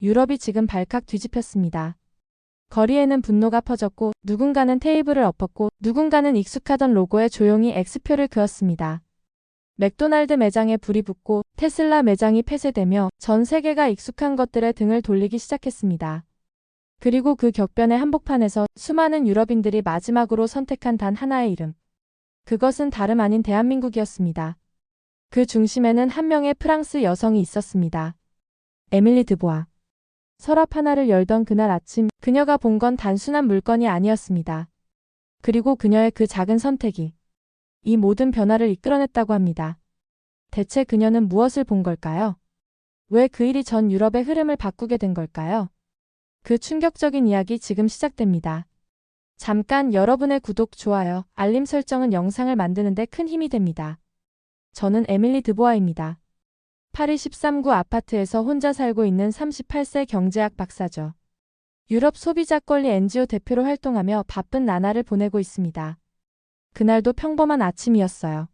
유럽이 지금 발칵 뒤집혔습니다. 거리에는 분노가 퍼졌고 누군가는 테이블을 엎었고 누군가는 익숙하던 로고에 조용히 X표를 그었습니다. 맥도날드 매장에 불이 붙고 테슬라 매장이 폐쇄되며 전 세계가 익숙한 것들에 등을 돌리기 시작했습니다. 그리고 그 격변의 한복판에서 수많은 유럽인들이 마지막으로 선택한 단 하나의 이름. 그것은 다름 아닌 대한민국이었습니다. 그 중심에는 한 명의 프랑스 여성이 있었습니다. 에밀리 드보아. 서랍 하나를 열던 그날 아침, 그녀가 본 건 단순한 물건이 아니었습니다. 그리고 그녀의 그 작은 선택이 이 모든 변화를 이끌어냈다고 합니다. 대체 그녀는 무엇을 본 걸까요? 왜 그 일이 전 유럽의 흐름을 바꾸게 된 걸까요? 그 충격적인 이야기 지금 시작됩니다. 잠깐 여러분의 구독, 좋아요, 알림 설정은 영상을 만드는데 큰 힘이 됩니다. 저는 에밀리 드보아입니다. 파리 13구 아파트에서 혼자 살고 있는 38세 경제학 박사죠. 유럽 소비자 권리 NGO 대표로 활동하며 바쁜 나날을 보내고 있습니다. 그날도 평범한 아침이었어요.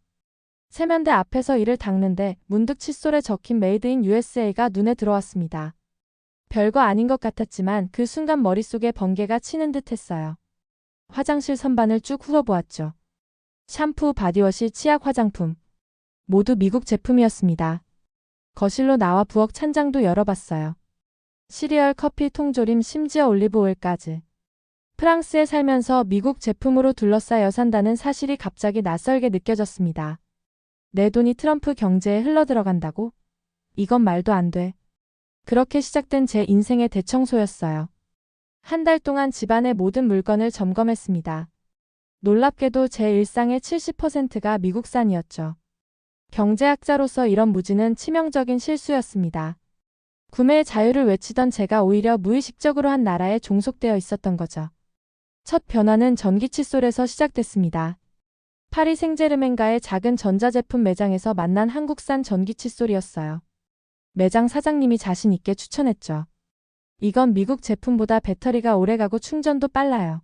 세면대 앞에서 이를 닦는데 문득 칫솔에 적힌 메이드 인 USA가 눈에 들어왔습니다. 별거 아닌 것 같았지만 그 순간 머릿속에 번개가 치는 듯 했어요. 화장실 선반을 쭉 훑어보았죠. 샴푸, 바디워시, 치약, 화장품. 모두 미국 제품이었습니다. 거실로 나와 부엌 찬장도 열어봤어요. 시리얼, 커피, 통조림, 심지어 올리브오일까지. 프랑스에 살면서 미국 제품으로 둘러싸여 산다는 사실이 갑자기 낯설게 느껴졌습니다. 내 돈이 트럼프 경제에 흘러들어간다고? 이건 말도 안 돼. 그렇게 시작된 제 인생의 대청소였어요. 한 달 동안 집안의 모든 물건을 점검했습니다. 놀랍게도 제 일상의 70%가 미국산이었죠. 경제학자로서 이런 무지는 치명적인 실수였습니다. 구매의 자유를 외치던 제가 오히려 무의식적으로 한 나라에 종속되어 있었던 거죠. 첫 변화는 전기 칫솔에서 시작됐습니다. 파리 생제르맹가의 작은 전자제품 매장에서 만난 한국산 전기 칫솔이었어요. 매장 사장님이 자신 있게 추천했죠. 이건 미국 제품보다 배터리가 오래가고 충전도 빨라요.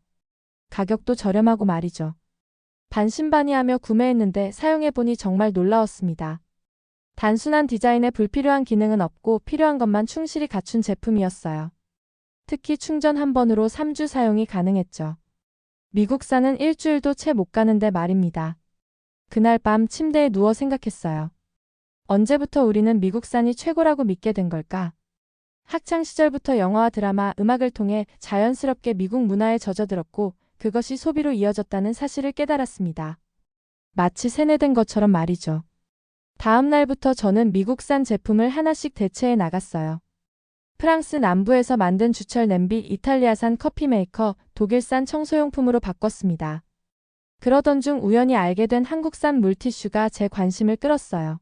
가격도 저렴하고 말이죠. 반신반의하며 구매했는데 사용해보니 정말 놀라웠습니다. 단순한 디자인에 불필요한 기능은 없고 필요한 것만 충실히 갖춘 제품이었어요. 특히 충전 한 번으로 3주 사용이 가능했죠. 미국산은 일주일도 채 못 가는데 말입니다. 그날 밤 침대에 누워 생각했어요. 언제부터 우리는 미국산이 최고라고 믿게 된 걸까? 학창 시절부터 영화와 드라마, 음악을 통해 자연스럽게 미국 문화에 젖어들었고 그것이 소비로 이어졌다는 사실을 깨달았습니다. 마치 세뇌된 것처럼 말이죠. 다음 날부터 저는 미국산 제품을 하나씩 대체해 나갔어요. 프랑스 남부에서 만든 주철 냄비, 이탈리아산 커피 메이커, 독일산 청소용품으로 바꿨습니다. 그러던 중 우연히 알게 된 한국산 물티슈가 제 관심을 끌었어요.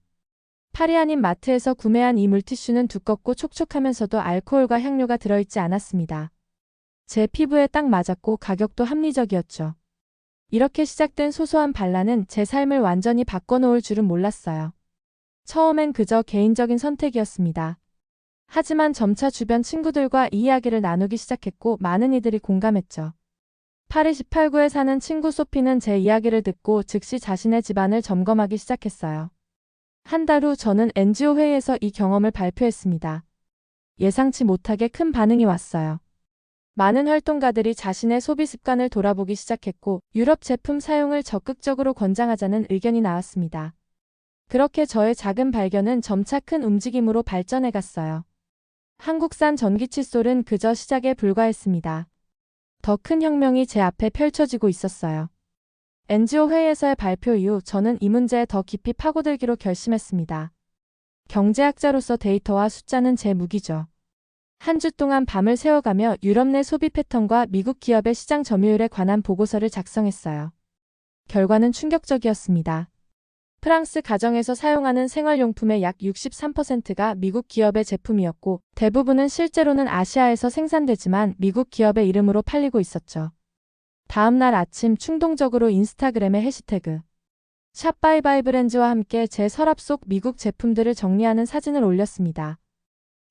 파리 한인 마트에서 구매한 이 물티슈는 두껍고 촉촉하면서도 알코올과 향료가 들어있지 않았습니다. 제 피부에 딱 맞았고 가격도 합리적이었죠. 이렇게 시작된 소소한 반란은 제 삶을 완전히 바꿔놓을 줄은 몰랐어요. 처음엔 그저 개인적인 선택이었습니다. 하지만 점차 주변 친구들과 이 이야기를 나누기 시작했고 많은 이들이 공감했죠. 파리 18구에 사는 친구 소피는 제 이야기를 듣고 즉시 자신의 집안을 점검하기 시작했어요. 한 달 후 저는 NGO 회의에서 이 경험을 발표했습니다. 예상치 못하게 큰 반응이 왔어요. 많은 활동가들이 자신의 소비 습관을 돌아보기 시작했고 유럽 제품 사용을 적극적으로 권장하자는 의견이 나왔습니다. 그렇게 저의 작은 발견은 점차 큰 움직임으로 발전해 갔어요. 한국산 전기 칫솔은 그저 시작에 불과했습니다. 더 큰 혁명이 제 앞에 펼쳐지고 있었어요. NGO 회의에서의 발표 이후 저는 이 문제에 더 깊이 파고들기로 결심했습니다. 경제학자로서 데이터와 숫자는 제 무기죠. 한 주 동안 밤을 새워가며 유럽 내 소비 패턴과 미국 기업의 시장 점유율에 관한 보고서를 작성했어요. 결과는 충격적이었습니다. 프랑스 가정에서 사용하는 생활용품의 약 63%가 미국 기업의 제품이었고 대부분은 실제로는 아시아에서 생산되지만 미국 기업의 이름으로 팔리고 있었죠. 다음 날 아침 충동적으로 인스타그램에 해시태그 샵바이바이브렌즈와 함께 제 서랍 속 미국 제품들을 정리하는 사진을 올렸습니다.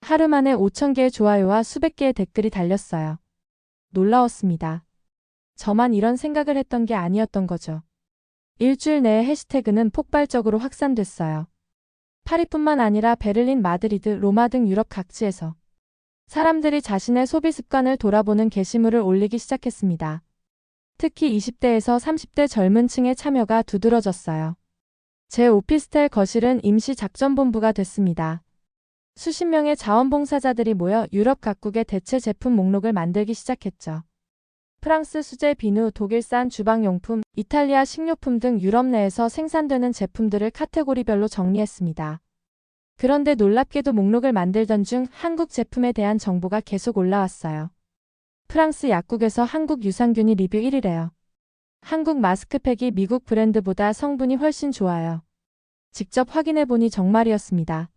하루 만에 5,000개의 좋아요와 수백 개의 댓글이 달렸어요. 놀라웠습니다. 저만 이런 생각을 했던 게 아니었던 거죠. 일주일 내에 해시태그는 폭발적으로 확산됐어요. 파리뿐만 아니라 베를린, 마드리드, 로마 등 유럽 각지에서 사람들이 자신의 소비 습관을 돌아보는 게시물을 올리기 시작했습니다. 특히 20대에서 30대 젊은 층의 참여가 두드러졌어요. 제 오피스텔 거실은 임시 작전본부가 됐습니다. 수십 명의 자원봉사자들이 모여 유럽 각국의 대체 제품 목록을 만들기 시작했죠. 프랑스 수제 비누, 독일산 주방용품, 이탈리아 식료품 등 유럽 내에서 생산되는 제품들을 카테고리별로 정리했습니다. 그런데 놀랍게도 목록을 만들던 중 한국 제품에 대한 정보가 계속 올라왔어요. 프랑스 약국에서 한국 유산균이 리뷰 1위래요. 한국 마스크팩이 미국 브랜드보다 성분이 훨씬 좋아요. 직접 확인해보니 정말이었습니다.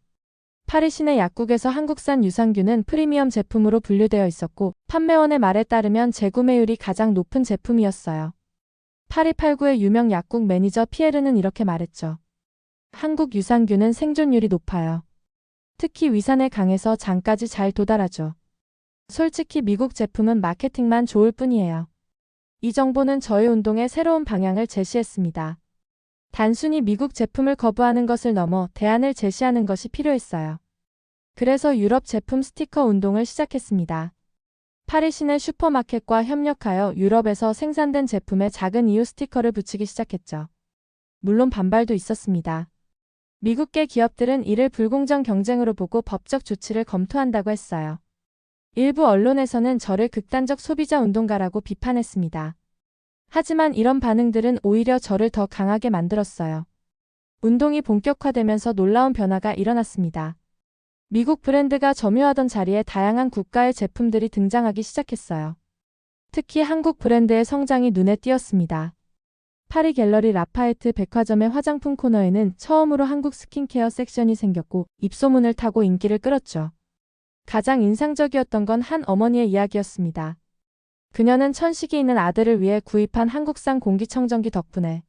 파리 시내 약국에서 한국산 유산균은 프리미엄 제품으로 분류되어 있었고 판매원의 말에 따르면 재구매율이 가장 높은 제품이었어요. 파리89의 유명 약국 매니저 피에르는 이렇게 말했죠. 한국 유산균은 생존율이 높아요. 특히 위산에 강해서 장까지 잘 도달하죠. 솔직히 미국 제품은 마케팅만 좋을 뿐이에요. 이 정보는 저희 운동의 새로운 방향을 제시했습니다. 단순히 미국 제품을 거부하는 것을 넘어 대안을 제시하는 것이 필요했어요. 그래서 유럽 제품 스티커 운동을 시작했습니다. 파리 시내 슈퍼마켓과 협력하여 유럽에서 생산된 제품에 작은 이유 스티커를 붙이기 시작했죠. 물론 반발도 있었습니다. 미국계 기업들은 이를 불공정 경쟁으로 보고 법적 조치를 검토한다고 했어요. 일부 언론에서는 저를 극단적 소비자 운동가라고 비판했습니다. 하지만 이런 반응들은 오히려 저를 더 강하게 만들었어요. 운동이 본격화되면서 놀라운 변화가 일어났습니다. 미국 브랜드가 점유하던 자리에 다양한 국가의 제품들이 등장하기 시작했어요. 특히 한국 브랜드의 성장이 눈에 띄었습니다. 파리 갤러리 라파에트 백화점의 화장품 코너에는 처음으로 한국 스킨케어 섹션이 생겼고 입소문을 타고 인기를 끌었죠. 가장 인상적이었던 건 한 어머니의 이야기였습니다. 그녀는 천식이 있는 아들을 위해 구입한 한국산 공기청정기 덕분에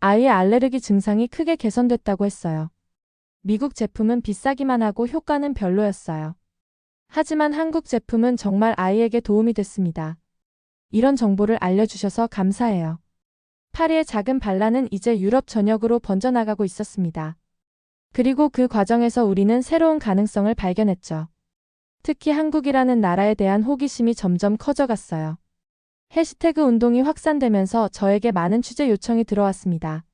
아이의 알레르기 증상이 크게 개선됐다고 했어요. 미국 제품은 비싸기만 하고 효과는 별로였어요. 하지만 한국 제품은 정말 아이에게 도움이 됐습니다. 이런 정보를 알려주셔서 감사해요. 파리의 작은 반란은 이제 유럽 전역으로 번져나가고 있었습니다. 그리고 그 과정에서 우리는 새로운 가능성을 발견했죠. 특히 한국이라는 나라에 대한 호기심이 점점 커져갔어요. 해시태그 운동이 확산되면서 저에게 많은 취재 요청이 들어왔습니다.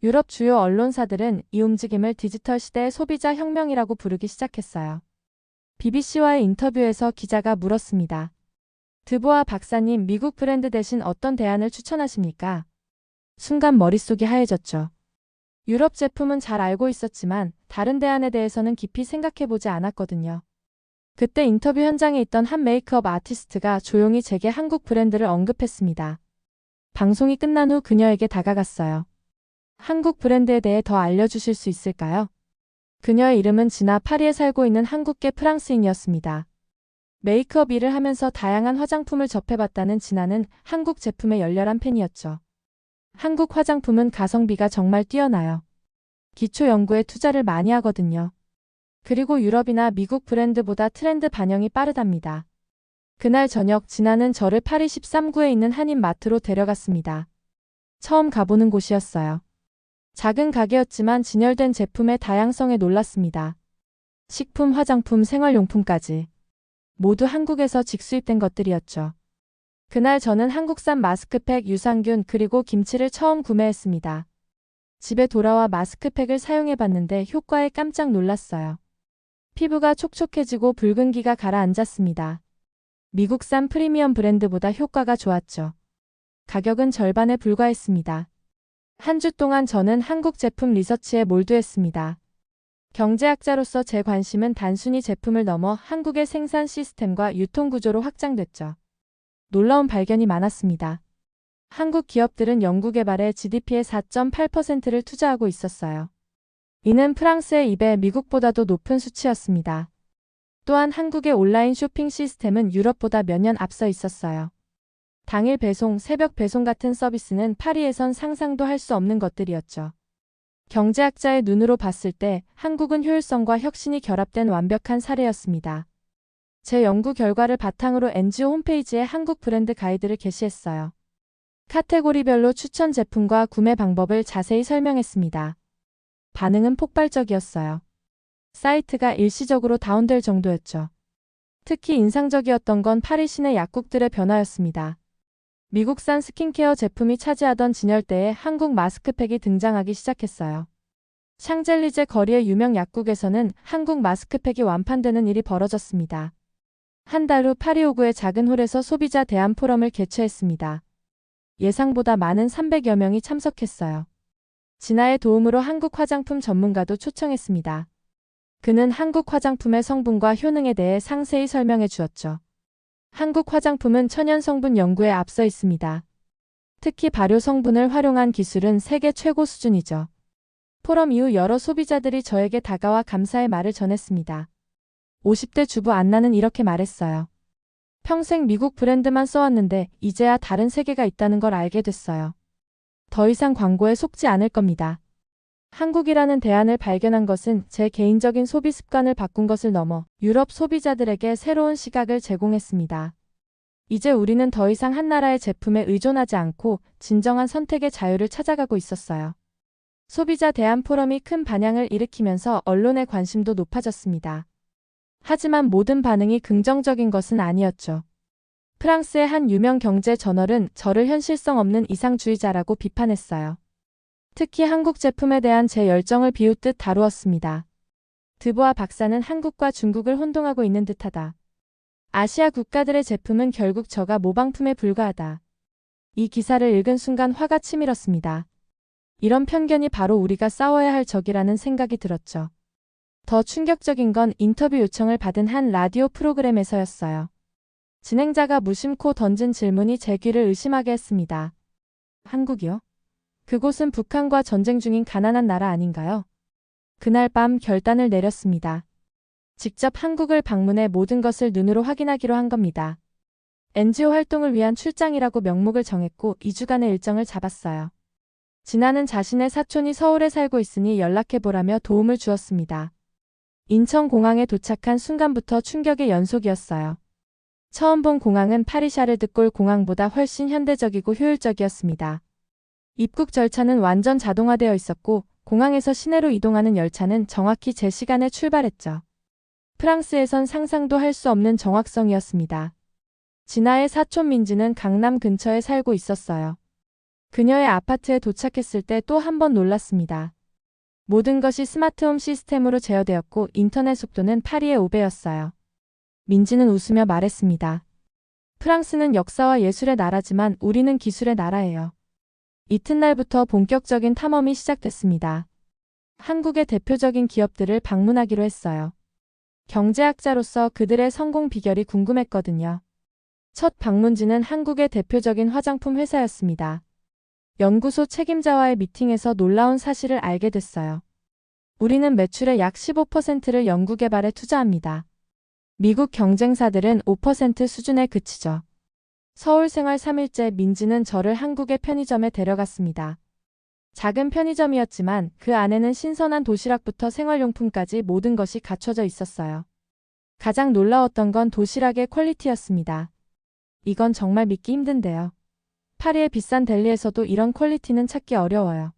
유럽 주요 언론사들은 이 움직임을 디지털 시대의 소비자 혁명이라고 부르기 시작했어요. BBC와의 인터뷰에서 기자가 물었습니다. 드보아 박사님, 미국 브랜드 대신 어떤 대안을 추천하십니까? 순간 머릿속이 하얘졌죠. 유럽 제품은 잘 알고 있었지만 다른 대안에 대해서는 깊이 생각해보지 않았거든요. 그때 인터뷰 현장에 있던 한 메이크업 아티스트가 조용히 제게 한국 브랜드를 언급했습니다. 방송이 끝난 후 그녀에게 다가갔어요. 한국 브랜드에 대해 더 알려주실 수 있을까요? 그녀의 이름은 지나 파리에 살고 있는 한국계 프랑스인이었습니다. 메이크업 일을 하면서 다양한 화장품을 접해봤다는 진아는 한국 제품의 열렬한 팬이었죠. 한국 화장품은 가성비가 정말 뛰어나요. 기초 연구에 투자를 많이 하거든요. 그리고 유럽이나 미국 브랜드보다 트렌드 반영이 빠르답니다. 그날 저녁 진아는 저를 파리 13구에 있는 한인 마트로 데려갔습니다. 처음 가보는 곳이었어요. 작은 가게였지만 진열된 제품의 다양성에 놀랐습니다. 식품, 화장품, 생활용품까지. 모두 한국에서 직수입된 것들이었죠. 그날 저는 한국산 마스크팩, 유산균, 그리고 김치를 처음 구매했습니다. 집에 돌아와 마스크팩을 사용해봤는데 효과에 깜짝 놀랐어요. 피부가 촉촉해지고 붉은기가 가라앉았습니다. 미국산 프리미엄 브랜드보다 효과가 좋았죠. 가격은 절반에 불과했습니다. 한 주 동안 저는 한국 제품 리서치에 몰두했습니다. 경제학자로서 제 관심은 단순히 제품을 넘어 한국의 생산 시스템과 유통구조로 확장됐죠. 놀라운 발견이 많았습니다. 한국 기업들은 연구개발에 GDP의 4.8%를 투자하고 있었어요. 이는 프랑스의 2배, 미국보다도 높은 수치였습니다. 또한 한국의 온라인 쇼핑 시스템은 유럽보다 몇 년 앞서 있었어요. 당일 배송, 새벽 배송 같은 서비스는 파리에선 상상도 할 수 없는 것들이었죠. 경제학자의 눈으로 봤을 때 한국은 효율성과 혁신이 결합된 완벽한 사례였습니다. 제 연구 결과를 바탕으로 NGO 홈페이지에 한국 브랜드 가이드를 게시했어요. 카테고리별로 추천 제품과 구매 방법을 자세히 설명했습니다. 반응은 폭발적이었어요. 사이트가 일시적으로 다운될 정도였죠. 특히 인상적이었던 건 파리 시내 약국들의 변화였습니다. 미국산 스킨케어 제품이 차지하던 진열대에 한국 마스크팩이 등장하기 시작했어요. 샹젤리제 거리의 유명 약국에서는 한국 마스크팩이 완판되는 일이 벌어졌습니다. 한 달 후 파리 5구의 작은 홀에서 소비자 대안 포럼을 개최했습니다. 예상보다 많은 300여 명이 참석했어요. 진아의 도움으로 한국 화장품 전문가도 초청했습니다. 그는 한국 화장품의 성분과 효능에 대해 상세히 설명해 주었죠. 한국 화장품은 천연 성분 연구에 앞서 있습니다. 특히 발효 성분을 활용한 기술은 세계 최고 수준이죠. 포럼 이후 여러 소비자들이 저에게 다가와 감사의 말을 전했습니다. 50대 주부 안나는 이렇게 말했어요. 평생 미국 브랜드만 써왔는데 이제야 다른 세계가 있다는 걸 알게 됐어요. 더 이상 광고에 속지 않을 겁니다. 한국이라는 대안을 발견한 것은 제 개인적인 소비 습관을 바꾼 것을 넘어 유럽 소비자들에게 새로운 시각을 제공했습니다. 이제 우리는 더 이상 한 나라의 제품에 의존하지 않고 진정한 선택의 자유를 찾아가고 있었어요. 소비자 대안 포럼이 큰 반향을 일으키면서 언론의 관심도 높아졌습니다. 하지만 모든 반응이 긍정적인 것은 아니었죠. 프랑스의 한 유명 경제 저널은 저를 현실성 없는 이상주의자라고 비판했어요. 특히 한국 제품에 대한 제 열정을 비웃듯 다루었습니다. 드보아 박사는 한국과 중국을 혼동하고 있는 듯하다. 아시아 국가들의 제품은 결국 저가 모방품에 불과하다. 이 기사를 읽은 순간 화가 치밀었습니다. 이런 편견이 바로 우리가 싸워야 할 적이라는 생각이 들었죠. 더 충격적인 건 인터뷰 요청을 받은 한 라디오 프로그램에서였어요. 진행자가 무심코 던진 질문이 제 귀를 의심하게 했습니다. 한국이요? 그곳은 북한과 전쟁 중인 가난한 나라 아닌가요? 그날 밤 결단을 내렸습니다. 직접 한국을 방문해 모든 것을 눈으로 확인하기로 한 겁니다. NGO 활동을 위한 출장이라고 명목을 정했고 2주간의 일정을 잡았어요. 진아는 자신의 사촌이 서울에 살고 있으니 연락해보라며 도움을 주었습니다. 인천공항에 도착한 순간부터 충격의 연속이었어요. 처음 본 공항은 파리 샤를드골 공항보다 훨씬 현대적이고 효율적이었습니다. 입국 절차는 완전 자동화되어 있었고 공항에서 시내로 이동하는 열차는 정확히 제 시간에 출발했죠. 프랑스에선 상상도 할 수 없는 정확성이었습니다. 진아의 사촌 민지는 강남 근처에 살고 있었어요. 그녀의 아파트에 도착했을 때 또 한 번 놀랐습니다. 모든 것이 스마트홈 시스템으로 제어되었고 인터넷 속도는 파리의 5배였어요. 민지는 웃으며 말했습니다. 프랑스는 역사와 예술의 나라지만 우리는 기술의 나라예요. 이튿날부터 본격적인 탐험이 시작됐습니다. 한국의 대표적인 기업들을 방문하기로 했어요. 경제학자로서 그들의 성공 비결이 궁금했거든요. 첫 방문지는 한국의 대표적인 화장품 회사였습니다. 연구소 책임자와의 미팅에서 놀라운 사실을 알게 됐어요. 우리는 매출의 약 15%를 연구개발에 투자합니다. 미국 경쟁사들은 5% 수준에 그치죠. 서울 생활 3일째 민지는 저를 한국의 편의점에 데려갔습니다. 작은 편의점이었지만 그 안에는 신선한 도시락부터 생활용품까지 모든 것이 갖춰져 있었어요. 가장 놀라웠던 건 도시락의 퀄리티였습니다. 이건 정말 믿기 힘든데요. 파리의 비싼 델리에서도 이런 퀄리티는 찾기 어려워요.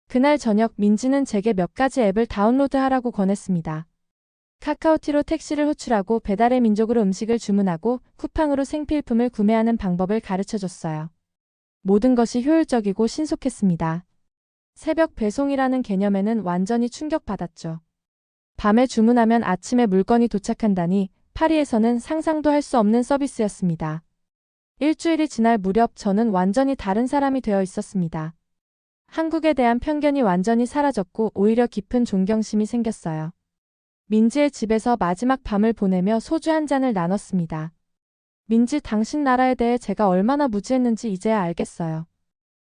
그날 저녁 민지는 제게 몇 가지 앱을 다운로드하라고 권했습니다. 카카오티로 택시를 호출하고 배달의 민족으로 음식을 주문하고 쿠팡으로 생필품을 구매하는 방법을 가르쳐줬어요. 모든 것이 효율적이고 신속했습니다. 새벽 배송이라는 개념에는 완전히 충격받았죠. 밤에 주문하면 아침에 물건이 도착한다니 파리에서는 상상도 할 수 없는 서비스였습니다. 일주일이 지날 무렵 저는 완전히 다른 사람이 되어 있었습니다. 한국에 대한 편견이 완전히 사라졌고 오히려 깊은 존경심이 생겼어요. 민지의 집에서 마지막 밤을 보내며 소주 한 잔을 나눴습니다. 민지, 당신 나라에 대해 제가 얼마나 무지했는지 이제야 알겠어요.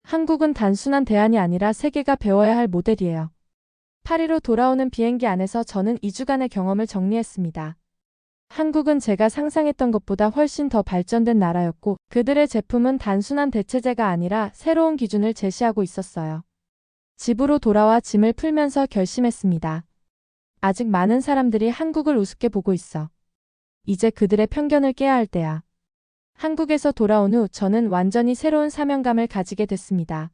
한국은 단순한 대안이 아니라 세계가 배워야 할 모델이에요. 파리로 돌아오는 비행기 안에서 저는 2주간의 경험을 정리했습니다. 한국은 제가 상상했던 것보다 훨씬 더 발전된 나라였고 그들의 제품은 단순한 대체제가 아니라 새로운 기준을 제시하고 있었어요. 집으로 돌아와 짐을 풀면서 결심했습니다. 아직 많은 사람들이 한국을 우습게 보고 있어. 이제 그들의 편견을 깨야 할 때야. 한국에서 돌아온 후 저는 완전히 새로운 사명감을 가지게 됐습니다.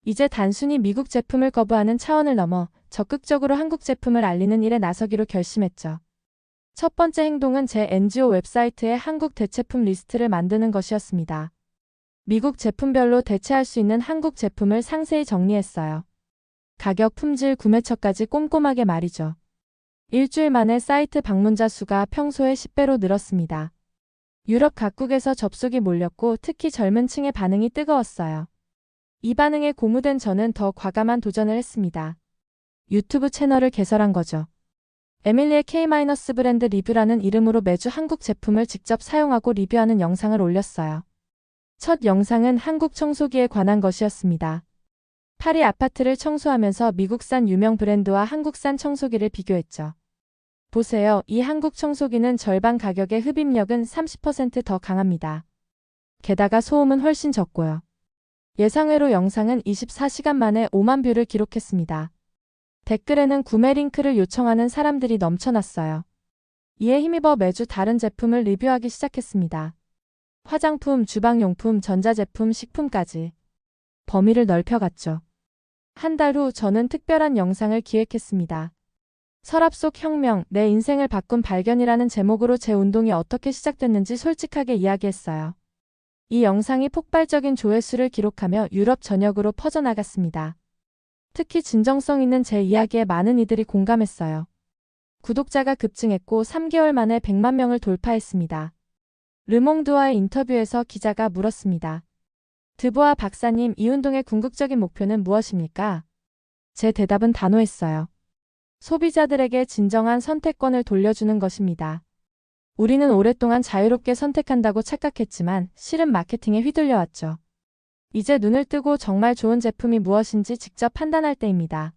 이제 단순히 미국 제품을 거부하는 차원을 넘어 적극적으로 한국 제품을 알리는 일에 나서기로 결심했죠. 첫 번째 행동은 제 NGO 웹사이트에 한국 대체품 리스트를 만드는 것이었습니다. 미국 제품별로 대체할 수 있는 한국 제품을 상세히 정리했어요. 가격, 품질, 구매처까지 꼼꼼하게 말이죠. 일주일 만에 사이트 방문자 수가 평소의 10배로 늘었습니다. 유럽 각국에서 접속이 몰렸고 특히 젊은 층의 반응이 뜨거웠어요. 이 반응에 고무된 저는 더 과감한 도전을 했습니다. 유튜브 채널을 개설한 거죠. 에밀리의 K- 브랜드 리뷰라는 이름으로 매주 한국 제품을 직접 사용하고 리뷰하는 영상을 올렸어요. 첫 영상은 한국 청소기에 관한 것이었습니다. 파리 아파트를 청소하면서 미국산 유명 브랜드와 한국산 청소기를 비교했죠. 보세요. 이 한국 청소기는 절반 가격에 흡입력은 30% 더 강합니다. 게다가 소음은 훨씬 적고요. 예상외로 영상은 24시간 만에 5만 뷰를 기록했습니다. 댓글에는 구매 링크를 요청하는 사람들이 넘쳐났어요. 이에 힘입어 매주 다른 제품을 리뷰하기 시작했습니다. 화장품, 주방용품, 전자제품, 식품까지. 범위를 넓혀갔죠. 한 달 후 저는 특별한 영상을 기획했습니다. 서랍 속 혁명, 내 인생을 바꾼 발견이라는 제목으로 제 운동이 어떻게 시작됐는지 솔직하게 이야기했어요. 이 영상이 폭발적인 조회수를 기록하며 유럽 전역으로 퍼져나갔습니다. 특히 진정성 있는 제 이야기에 많은 이들이 공감했어요. 구독자가 급증했고 3개월 만에 100만 명을 돌파했습니다. 르몽드와의 인터뷰에서 기자가 물었습니다. 드보아 박사님, 이 운동의 궁극적인 목표는 무엇입니까? 제 대답은 단호했어요. 소비자들에게 진정한 선택권을 돌려주는 것입니다. 우리는 오랫동안 자유롭게 선택한다고 착각했지만 실은 마케팅에 휘둘려왔죠. 이제 눈을 뜨고 정말 좋은 제품이 무엇인지 직접 판단할 때입니다.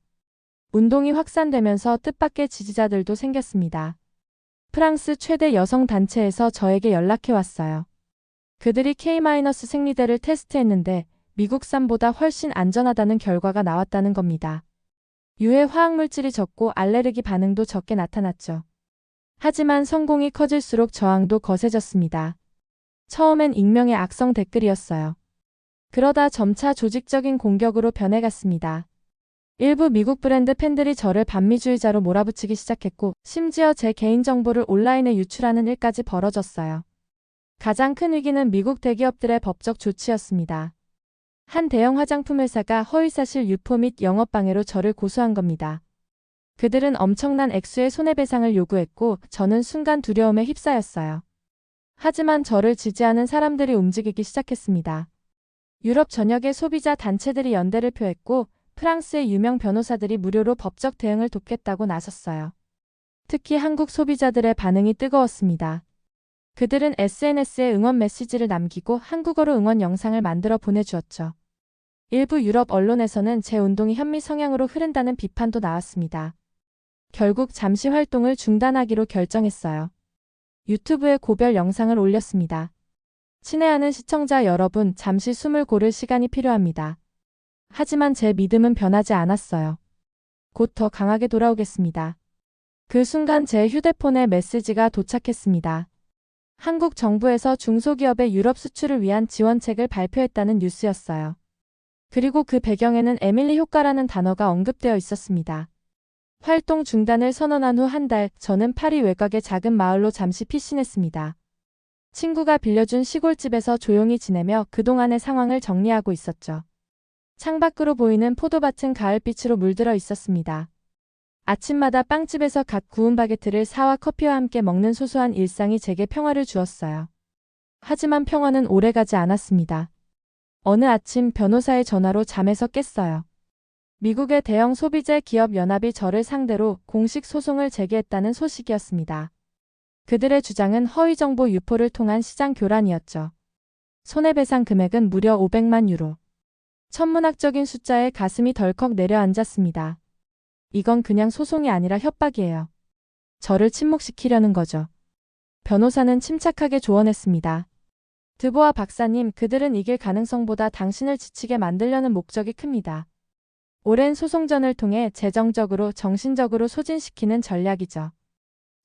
운동이 확산되면서 뜻밖의 지지자들도 생겼습니다. 프랑스 최대 여성 단체에서 저에게 연락해 왔어요. 그들이 K- 생리대를 테스트했는데 미국산보다 훨씬 안전하다는 결과가 나왔다는 겁니다. 유해 화학물질이 적고 알레르기 반응도 적게 나타났죠. 하지만 성공이 커질수록 저항도 거세졌습니다. 처음엔 익명의 악성 댓글이었어요. 그러다 점차 조직적인 공격으로 변해갔습니다. 일부 미국 브랜드 팬들이 저를 반미주의자로 몰아붙이기 시작했고 심지어 제 개인정보를 온라인에 유출하는 일까지 벌어졌어요. 가장 큰 위기는 미국 대기업들의 법적 조치였습니다. 한 대형 화장품 회사가 허위사실 유포 및 영업방해로 저를 고소한 겁니다. 그들은 엄청난 액수의 손해배상을 요구했고 저는 순간 두려움에 휩싸였어요. 하지만 저를 지지하는 사람들이 움직이기 시작했습니다. 유럽 전역의 소비자 단체들이 연대를 표했고 프랑스의 유명 변호사들이 무료로 법적 대응을 돕겠다고 나섰어요. 특히 한국 소비자들의 반응이 뜨거웠습니다. 그들은 SNS에 응원 메시지를 남기고 한국어로 응원 영상을 만들어 보내주었죠. 일부 유럽 언론에서는 제 운동이 현미 성향으로 흐른다는 비판도 나왔습니다. 결국 잠시 활동을 중단하기로 결정했어요. 유튜브에 고별 영상을 올렸습니다. 친애하는 시청자 여러분, 잠시 숨을 고를 시간이 필요합니다. 하지만 제 믿음은 변하지 않았어요. 곧 더 강하게 돌아오겠습니다. 그 순간 제 휴대폰에 메시지가 도착했습니다. 한국 정부에서 중소기업의 유럽 수출을 위한 지원책을 발표했다는 뉴스였어요. 그리고 그 배경에는 에밀리 효과라는 단어가 언급되어 있었습니다. 활동 중단을 선언한 후 한 달, 저는 파리 외곽의 작은 마을로 잠시 피신했습니다. 친구가 빌려준 시골집에서 조용히 지내며 그동안의 상황을 정리하고 있었죠. 창밖으로 보이는 포도밭은 가을빛으로 물들어 있었습니다. 아침마다 빵집에서 갓 구운 바게트를 사와 커피와 함께 먹는 소소한 일상이 제게 평화를 주었어요. 하지만 평화는 오래가지 않았습니다. 어느 아침 변호사의 전화로 잠에서 깼어요. 미국의 대형 소비재 기업 연합이 저를 상대로 공식 소송을 제기했다는 소식이었습니다. 그들의 주장은 허위정보 유포를 통한 시장 교란이었죠. 손해배상 금액은 무려 500만 유로. 천문학적인 숫자에 가슴이 덜컥 내려앉았습니다. 이건 그냥 소송이 아니라 협박이에요. 저를 침묵시키려는 거죠. 변호사는 침착하게 조언했습니다. 드보아 박사님, 그들은 이길 가능성보다 당신을 지치게 만들려는 목적이 큽니다. 오랜 소송전을 통해 재정적으로, 정신적으로 소진시키는 전략이죠.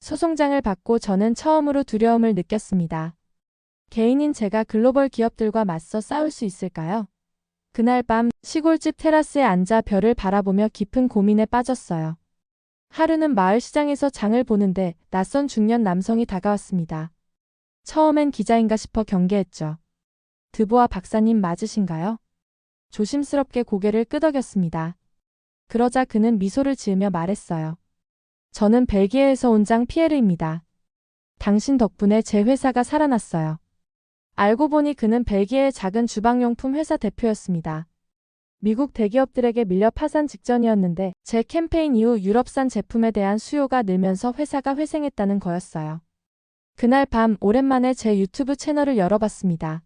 소송장을 받고 저는 처음으로 두려움을 느꼈습니다. 개인인 제가 글로벌 기업들과 맞서 싸울 수 있을까요? 그날 밤 시골집 테라스에 앉아 별을 바라보며 깊은 고민에 빠졌어요. 하루는 마을 시장에서 장을 보는데 낯선 중년 남성이 다가왔습니다. 처음엔 기자인가 싶어 경계했죠. 드보아 박사님 맞으신가요? 조심스럽게 고개를 끄덕였습니다. 그러자 그는 미소를 지으며 말했어요. 저는 벨기에에서 온 장 피에르입니다. 당신 덕분에 제 회사가 살아났어요. 알고 보니 그는 벨기에의 작은 주방용품 회사 대표였습니다. 미국 대기업들에게 밀려 파산 직전이었는데 제 캠페인 이후 유럽산 제품에 대한 수요가 늘면서 회사가 회생했다는 거였어요. 그날 밤 오랜만에 제 유튜브 채널을 열어봤습니다.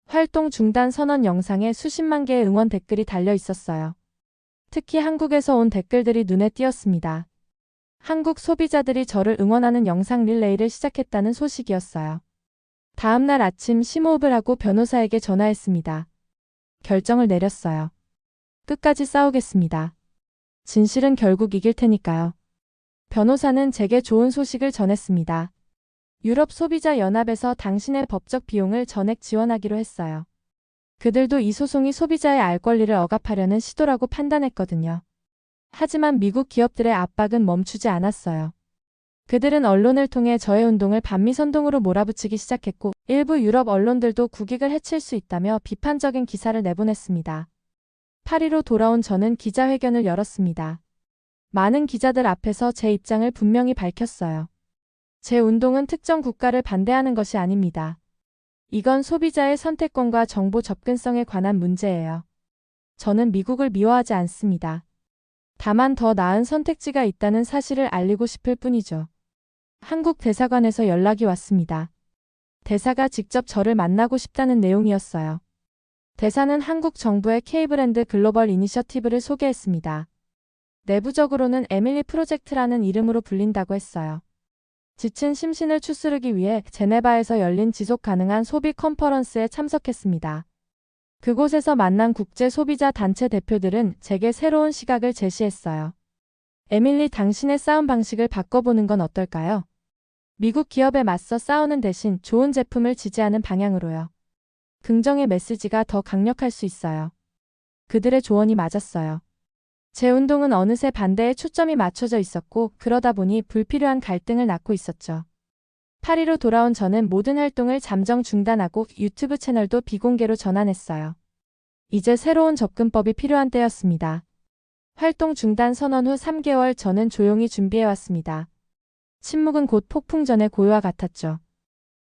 활동 중단 선언 영상에 수십만 개의 응원 댓글이 달려 있었어요. 특히 한국에서 온 댓글들이 눈에 띄었습니다. 한국 소비자들이 저를 응원하는 영상 릴레이를 시작했다는 소식이었어요. 다음날 아침 심호흡을 하고 변호사에게 전화했습니다. 결정을 내렸어요. 끝까지 싸우겠습니다. 진실은 결국 이길 테니까요. 변호사는 제게 좋은 소식을 전했습니다. 유럽 소비자 연합에서 당신의 법적 비용을 전액 지원하기로 했어요. 그들도 이 소송이 소비자의 알 권리를 억압하려는 시도라고 판단했거든요. 하지만 미국 기업들의 압박은 멈추지 않았어요. 그들은 언론을 통해 저의 운동을 반미 선동으로 몰아붙이기 시작했고 일부 유럽 언론들도 국익을 해칠 수 있다며 비판적인 기사를 내보냈습니다. 파리로 돌아온 저는 기자회견을 열었습니다. 많은 기자들 앞에서 제 입장을 분명히 밝혔어요. 제 운동은 특정 국가를 반대하는 것이 아닙니다. 이건 소비자의 선택권과 정보 접근성에 관한 문제예요. 저는 미국을 미워하지 않습니다. 다만 더 나은 선택지가 있다는 사실을 알리고 싶을 뿐이죠. 한국 대사관에서 연락이 왔습니다. 대사가 직접 저를 만나고 싶다는 내용이었어요. 대사는 한국 정부의 K브랜드 글로벌 이니셔티브를 소개했습니다. 내부적으로는 에밀리 프로젝트라는 이름으로 불린다고 했어요. 지친 심신을 추스르기 위해 제네바에서 열린 지속 가능한 소비 컨퍼런스에 참석했습니다. 그곳에서 만난 국제 소비자 단체 대표들은 제게 새로운 시각을 제시했어요. 에밀리, 당신의 싸움 방식을 바꿔보는 건 어떨까요? 미국 기업에 맞서 싸우는 대신 좋은 제품을 지지하는 방향으로요. 긍정의 메시지가 더 강력할 수 있어요. 그들의 조언이 맞았어요. 제 운동은 어느새 반대에 초점이 맞춰져 있었고 그러다 보니 불필요한 갈등을 낳고 있었죠. 파리로 돌아온 저는 모든 활동을 잠정 중단하고 유튜브 채널도 비공개로 전환했어요. 이제 새로운 접근법이 필요한 때였습니다. 활동 중단 선언 후 3개월 저는 조용히 준비해왔습니다. 침묵은 곧 폭풍 전의 고요와 같았죠.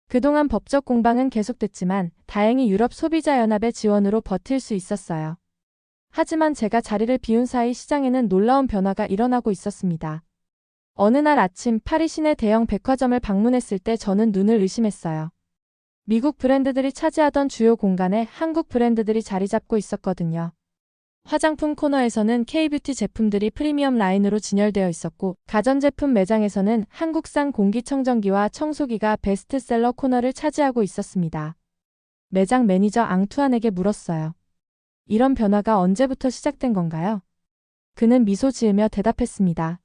그동안 법적 공방은 계속됐지만 다행히 유럽 소비자연합의 지원으로 버틸 수 있었어요. 하지만 제가 자리를 비운 사이 시장에는 놀라운 변화가 일어나고 있었습니다. 어느 날 아침 파리 시내 대형 백화점을 방문했을 때 저는 눈을 의심했어요. 미국 브랜드들이 차지하던 주요 공간에 한국 브랜드들이 자리 잡고 있었거든요. 화장품 코너에서는 K뷰티 제품들이 프리미엄 라인으로 진열되어 있었고 가전제품 매장에서는 한국산 공기청정기와 청소기가 베스트셀러 코너를 차지하고 있었습니다. 매장 매니저 앙투안에게 물었어요. 이런 변화가 언제부터 시작된 건가요? 그는 미소 지으며 대답했습니다.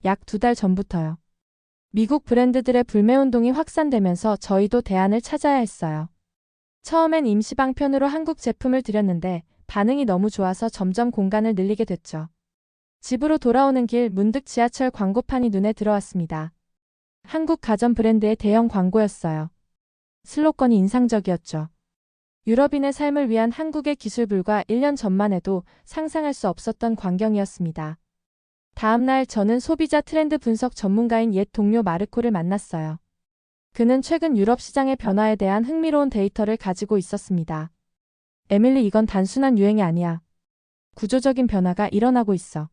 약 2달 전부터요. 미국 브랜드들의 불매운동이 확산되면서 저희도 대안을 찾아야 했어요. 처음엔 임시 방편으로 한국 제품을 들였는데 반응이 너무 좋아서 점점 공간을 늘리게 됐죠. 집으로 돌아오는 길 문득 지하철 광고판이 눈에 들어왔습니다. 한국 가전 브랜드의 대형 광고였어요. 슬로건이 인상적이었죠. 유럽인의 삶을 위한 한국의 기술, 불과 1년 전만 해도 상상할 수 없었던 광경이었습니다. 다음 날 저는 소비자 트렌드 분석 전문가인 옛 동료 마르코를 만났어요. 그는 최근 유럽 시장의 변화에 대한 흥미로운 데이터를 가지고 있었습니다. 에밀리, 이건 단순한 유행이 아니야. 구조적인 변화가 일어나고 있어.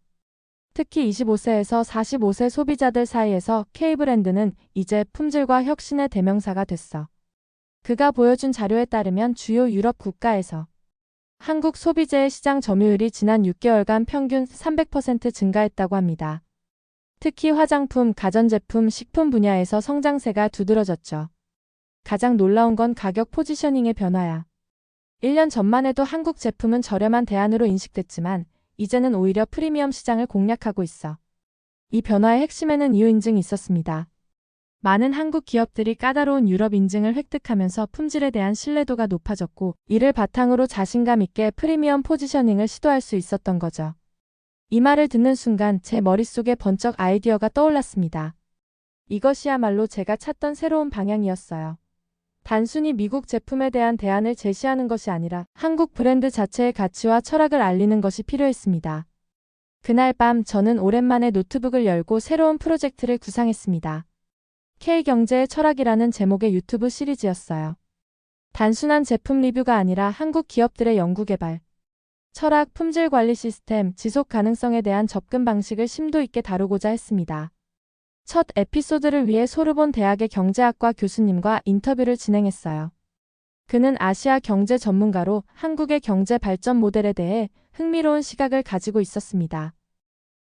특히 25세에서 45세 소비자들 사이에서 K브랜드는 이제 품질과 혁신의 대명사가 됐어. 그가 보여준 자료에 따르면 주요 유럽 국가에서 한국 소비재의 시장 점유율이 지난 6개월간 평균 300% 증가했다고 합니다. 특히 화장품, 가전제품, 식품 분야에서 성장세가 두드러졌죠. 가장 놀라운 건 가격 포지셔닝의 변화야. 1년 전만 해도 한국 제품은 저렴한 대안으로 인식됐지만 이제는 오히려 프리미엄 시장을 공략하고 있어. 이 변화의 핵심에는 이유 인증이 있었습니다. 많은 한국 기업들이 까다로운 유럽 인증을 획득하면서 품질에 대한 신뢰도가 높아졌고 이를 바탕으로 자신감 있게 프리미엄 포지셔닝을 시도할 수 있었던 거죠. 이 말을 듣는 순간 제 머릿속에 번쩍 아이디어가 떠올랐습니다. 이것이야말로 제가 찾던 새로운 방향이었어요. 단순히 미국 제품에 대한 대안을 제시하는 것이 아니라 한국 브랜드 자체의 가치와 철학을 알리는 것이 필요했습니다. 그날 밤 저는 오랜만에 노트북을 열고 새로운 프로젝트를 구상했습니다. K경제의 철학이라는 제목의 유튜브 시리즈였어요. 단순한 제품 리뷰가 아니라 한국 기업들의 연구개발, 철학, 품질 관리 시스템, 지속 가능성에 대한 접근 방식을 심도 있게 다루고자 했습니다. 첫 에피소드를 위해 소르본 대학의 경제학과 교수님과 인터뷰를 진행했어요. 그는 아시아 경제 전문가로 한국의 경제 발전 모델에 대해 흥미로운 시각을 가지고 있었습니다.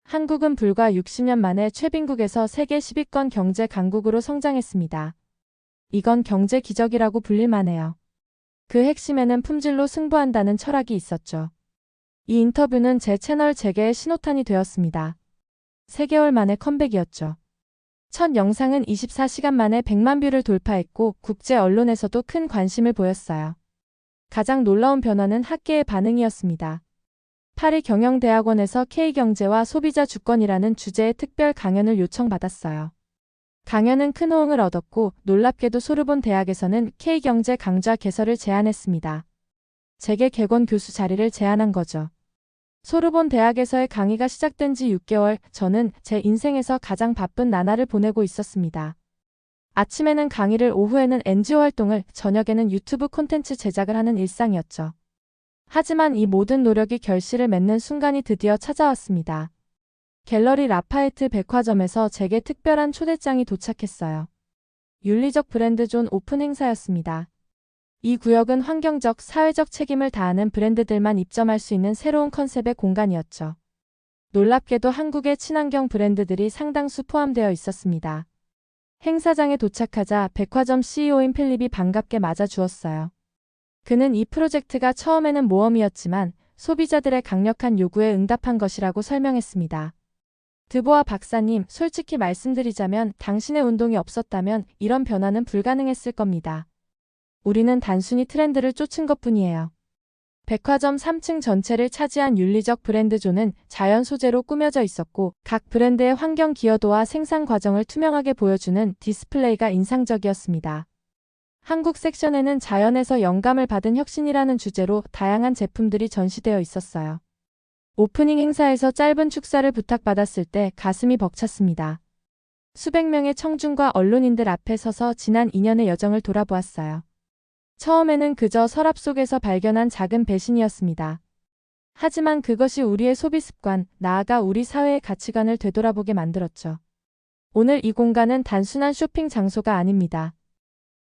한국은 불과 60년 만에 최빈국에서 세계 10위권 경제 강국으로 성장했습니다. 이건 경제 기적이라고 불릴 만해요. 그 핵심에는 품질로 승부한다는 철학이 있었죠. 이 인터뷰는 제 채널 재개의 신호탄이 되었습니다. 3개월 만에 컴백이었죠. 첫 영상은 24시간 만에 100만 뷰를 돌파했고 국제 언론에서도 큰 관심을 보였어요. 가장 놀라운 변화는 학계의 반응이었습니다. 파리 경영대학원에서 K경제와 소비자 주권이라는 주제의 특별 강연을 요청받았어요. 강연은 큰 호응을 얻었고 놀랍게도 소르본 대학에서는 K경제 강좌 개설을 제안했습니다. 제게 객원 교수 자리를 제안한 거죠. 소르본 대학에서의 강의가 시작된 지 6개월, 저는 제 인생에서 가장 바쁜 나날을 보내고 있었습니다. 아침에는 강의를, 오후에는 NGO 활동을, 저녁에는 유튜브 콘텐츠 제작을 하는 일상이었죠. 하지만 이 모든 노력이 결실을 맺는 순간이 드디어 찾아왔습니다. 갤러리 라파에트 백화점에서 제게 특별한 초대장이 도착했어요. 윤리적 브랜드 존 오픈 행사였습니다. 이 구역은 환경적, 사회적 책임을 다하는 브랜드들만 입점할 수 있는 새로운 컨셉의 공간이었죠. 놀랍게도 한국의 친환경 브랜드들이 상당수 포함되어 있었습니다. 행사장에 도착하자 백화점 CEO인 필립이 반갑게 맞아주었어요. 그는 이 프로젝트가 처음에는 모험이었지만 소비자들의 강력한 요구에 응답한 것이라고 설명했습니다. 드보아 박사님, 솔직히 말씀드리자면 당신의 운동이 없었다면 이런 변화는 불가능했을 겁니다. 우리는 단순히 트렌드를 쫓은 것뿐이에요. 백화점 3층 전체를 차지한 윤리적 브랜드 존은 자연 소재로 꾸며져 있었고 각 브랜드의 환경 기여도와 생산 과정을 투명하게 보여주는 디스플레이가 인상적이었습니다. 한국 섹션에는 자연에서 영감을 받은 혁신이라는 주제로 다양한 제품들이 전시되어 있었어요. 오프닝 행사에서 짧은 축사를 부탁받았을 때 가슴이 벅찼습니다. 수백 명의 청중과 언론인들 앞에 서서 지난 2년의 여정을 돌아보았어요. 처음에는 그저 서랍 속에서 발견한 작은 배신이었습니다. 하지만 그것이 우리의 소비 습관, 나아가 우리 사회의 가치관을 되돌아보게 만들었죠. 오늘 이 공간은 단순한 쇼핑 장소가 아닙니다.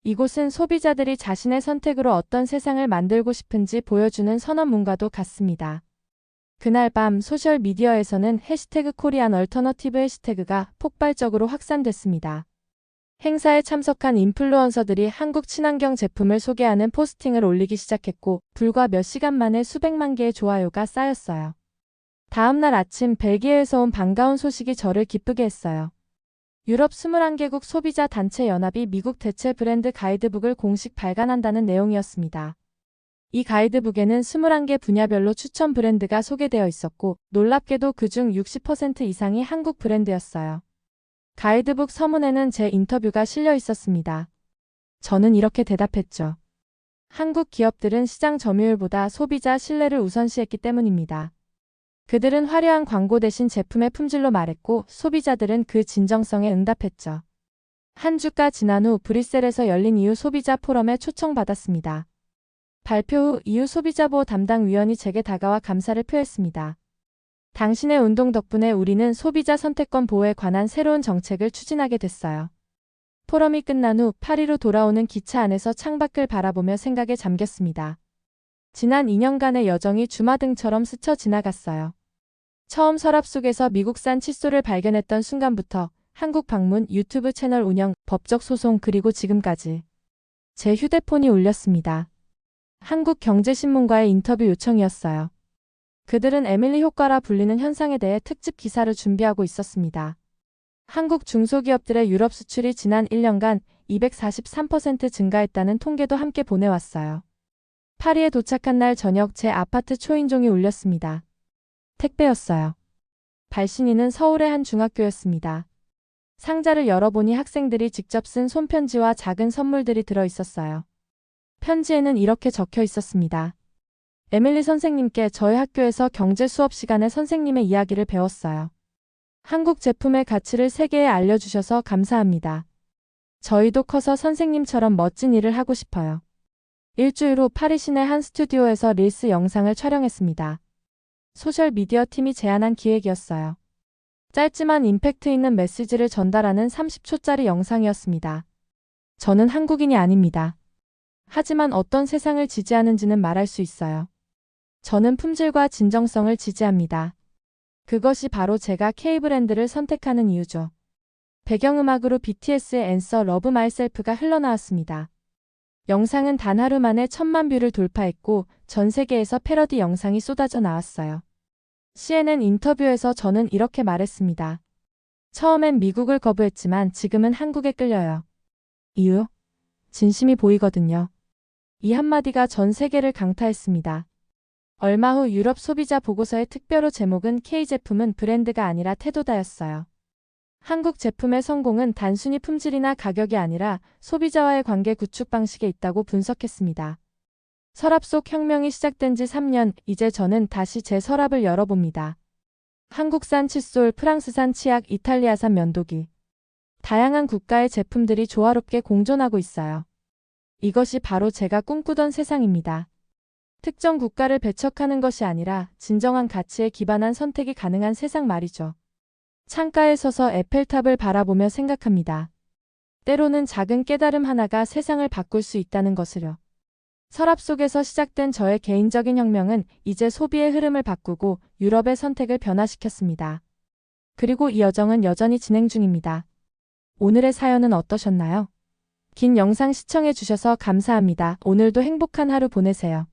이곳은 소비자들이 자신의 선택으로 어떤 세상을 만들고 싶은지 보여주는 선언문과도 같습니다. 그날 밤 소셜미디어에서는 해시태그 코리안 얼터너티브 해시태그가 폭발적으로 확산됐습니다. 행사에 참석한 인플루언서들이 한국 친환경 제품을 소개하는 포스팅을 올리기 시작했고 불과 몇 시간 만에 수백만 개의 좋아요가 쌓였어요. 다음 날 아침 벨기에에서 온 반가운 소식이 저를 기쁘게 했어요. 유럽 21개국 소비자 단체 연합이 미국 대체 브랜드 가이드북을 공식 발간한다는 내용이었습니다. 이 가이드북에는 21개 분야별로 추천 브랜드가 소개되어 있었고 놀랍게도 그중 60% 이상이 한국 브랜드였어요. 가이드북 서문에는 제 인터뷰가 실려 있었습니다. 저는 이렇게 대답했죠. 한국 기업들은 시장 점유율보다 소비자 신뢰를 우선시했기 때문입니다. 그들은 화려한 광고 대신 제품의 품질로 말했고 소비자들은 그 진정성에 응답했죠. 한 주가 지난 후 브뤼셀에서 열린 EU 소비자 포럼에 초청받았습니다. 발표 후 EU 소비자보호 담당 위원이 제게 다가와 감사를 표했습니다. 당신의 운동 덕분에 우리는 소비자 선택권 보호에 관한 새로운 정책을 추진하게 됐어요. 포럼이 끝난 후 파리로 돌아오는 기차 안에서 창밖을 바라보며 생각에 잠겼습니다. 지난 2년간의 여정이 주마등처럼 스쳐 지나갔어요. 처음 서랍 속에서 미국산 칫솔을 발견했던 순간부터 한국 방문, 유튜브 채널 운영, 법적 소송 그리고 지금까지 제 휴대폰이 울렸습니다. 한국경제신문과의 인터뷰 요청이었어요. 그들은 에밀리 효과라 불리는 현상에 대해 특집 기사를 준비하고 있었습니다. 한국 중소기업들의 유럽 수출이 지난 1년간 243% 증가했다는 통계도 함께 보내왔어요. 파리에 도착한 날 저녁 제 아파트 초인종이 울렸습니다. 택배였어요. 발신인은 서울의 한 중학교였습니다. 상자를 열어보니 학생들이 직접 쓴 손편지와 작은 선물들이 들어 있었어요. 편지에는 이렇게 적혀 있었습니다. 에밀리 선생님께 저희 학교에서 경제 수업 시간에 선생님의 이야기를 배웠어요. 한국 제품의 가치를 세계에 알려주셔서 감사합니다. 저희도 커서 선생님처럼 멋진 일을 하고 싶어요. 일주일 후 파리 시내 한 스튜디오에서 릴스 영상을 촬영했습니다. 소셜미디어 팀이 제안한 기획이었어요. 짧지만 임팩트 있는 메시지를 전달하는 30초짜리 영상이었습니다. 저는 한국인이 아닙니다. 하지만 어떤 세상을 지지하는지는 말할 수 있어요. 저는 품질과 진정성을 지지합니다. 그것이 바로 제가 K브랜드를 선택하는 이유죠. 배경음악으로 BTS의 Answer Love Myself가 흘러나왔습니다. 영상은 단 하루 만에 1000만 뷰를 돌파했고 전 세계에서 패러디 영상이 쏟아져 나왔어요. CNN 인터뷰에서 저는 이렇게 말했습니다. 처음엔 미국을 거부했지만 지금은 한국에 끌려요. 이유? 진심이 보이거든요. 이 한마디가 전 세계를 강타했습니다. 얼마 후 유럽 소비자 보고서의 특별호 제목은 K제품은 브랜드가 아니라 태도다였어요. 한국 제품의 성공은 단순히 품질이나 가격이 아니라 소비자와의 관계 구축 방식에 있다고 분석했습니다. 서랍 속 혁명이 시작된 지 3년, 이제 저는 다시 제 서랍을 열어봅니다. 한국산 칫솔, 프랑스산 치약, 이탈리아산 면도기. 다양한 국가의 제품들이 조화롭게 공존하고 있어요. 이것이 바로 제가 꿈꾸던 세상입니다. 특정 국가를 배척하는 것이 아니라 진정한 가치에 기반한 선택이 가능한 세상 말이죠. 창가에 서서 에펠탑을 바라보며 생각합니다. 때로는 작은 깨달음 하나가 세상을 바꿀 수 있다는 것을요. 서랍 속에서 시작된 저의 개인적인 혁명은 이제 소비의 흐름을 바꾸고 유럽의 선택을 변화시켰습니다. 그리고 이 여정은 여전히 진행 중입니다. 오늘의 사연은 어떠셨나요? 긴 영상 시청해 주셔서 감사합니다. 오늘도 행복한 하루 보내세요.